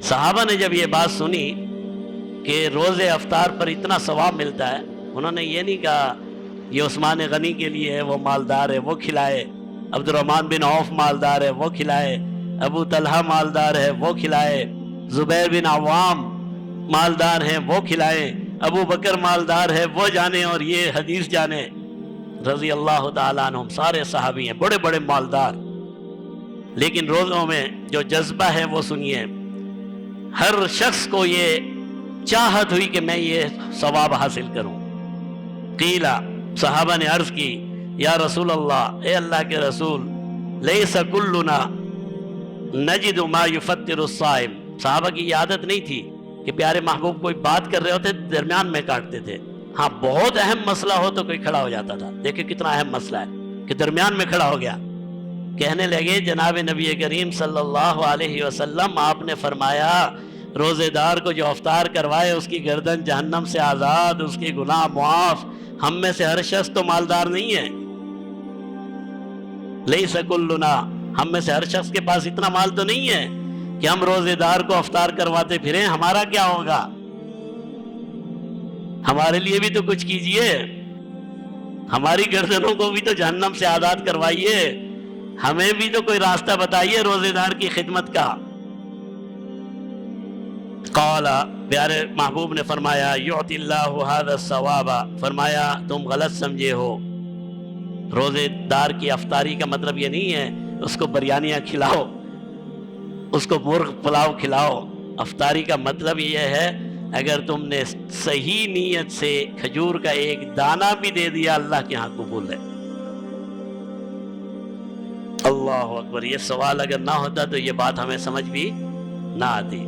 صحابہ نے جب یہ بات سنی کہ روزے افطار پر اتنا ثواب ملتا ہے، انہوں نے یہ نہیں کہا یہ عثمان غنی کے لیے ہے، وہ مالدار ہے وہ کھلائے، عبد الرحمن بن عوف مالدار ہے وہ کھلائے، ابو طلحہ مالدار ہے وہ کھلائے، زبیر بن عوام مالدار ہیں وہ کھلائیں، ابو بکر مالدار ہے وہ جانے اور یہ حدیث جانے۔ رضی اللہ تعالیٰ عنہم سارے صحابی ہیں، بڑے بڑے مالدار، لیکن روزوں میں جو جذبہ ہے وہ سنیے، ہر شخص کو یہ چاہت ہوئی کہ میں یہ ثواب حاصل کروں۔ قیلا، صحابہ نے عرض کی، یا رسول اللہ، اے اللہ کے رسول، لیس کلنا نجد ما یفطر الصائم۔ صحابہ کی یہ عادت نہیں تھی کہ پیارے محبوب کوئی بات کر رہے ہوتے درمیان میں کاٹتے تھے، ہاں بہت اہم مسئلہ ہو تو کوئی کھڑا ہو جاتا تھا۔ دیکھیں کتنا اہم مسئلہ ہے کہ درمیان میں کھڑا ہو گیا، کہنے لگے جناب نبی کریم صلی اللہ علیہ وسلم، آپ نے فرمایا روزے دار کو جو افطار کروائے اس کی گردن جہنم سے آزاد، اس کے گناہ معاف۔ ہم میں سے ہر شخص تو مالدار نہیں ہے، لیس کلنا، ہم میں سے ہر شخص کے پاس اتنا مال تو نہیں ہے کہ ہم روزے دار کو افطار کرواتے پھریں، ہمارا کیا ہوگا؟ ہمارے لیے بھی تو کچھ کیجئے، ہماری گردنوں کو بھی تو جہنم سے آزاد کروائیے، ہمیں بھی تو کوئی راستہ بتائیے روزے دار کی خدمت کا۔ قال، پیارے محبوب نے فرمایا، یعطی اللہ ھذا الثواب، فرمایا تم غلط سمجھے ہو، روزے دار کی افطاری کا مطلب یہ نہیں ہے اس کو بریانیاں کھلاؤ، اس کو مرغ پلاؤ کھلاؤ۔ افطاری کا مطلب یہ ہے اگر تم نے صحیح نیت سے کھجور کا ایک دانہ بھی دے دیا، اللہ کے ہاں قبول ہے۔ اللہ اکبر، یہ سوال اگر نہ ہوتا تو یہ بات ہمیں سمجھ بھی نہ آتی۔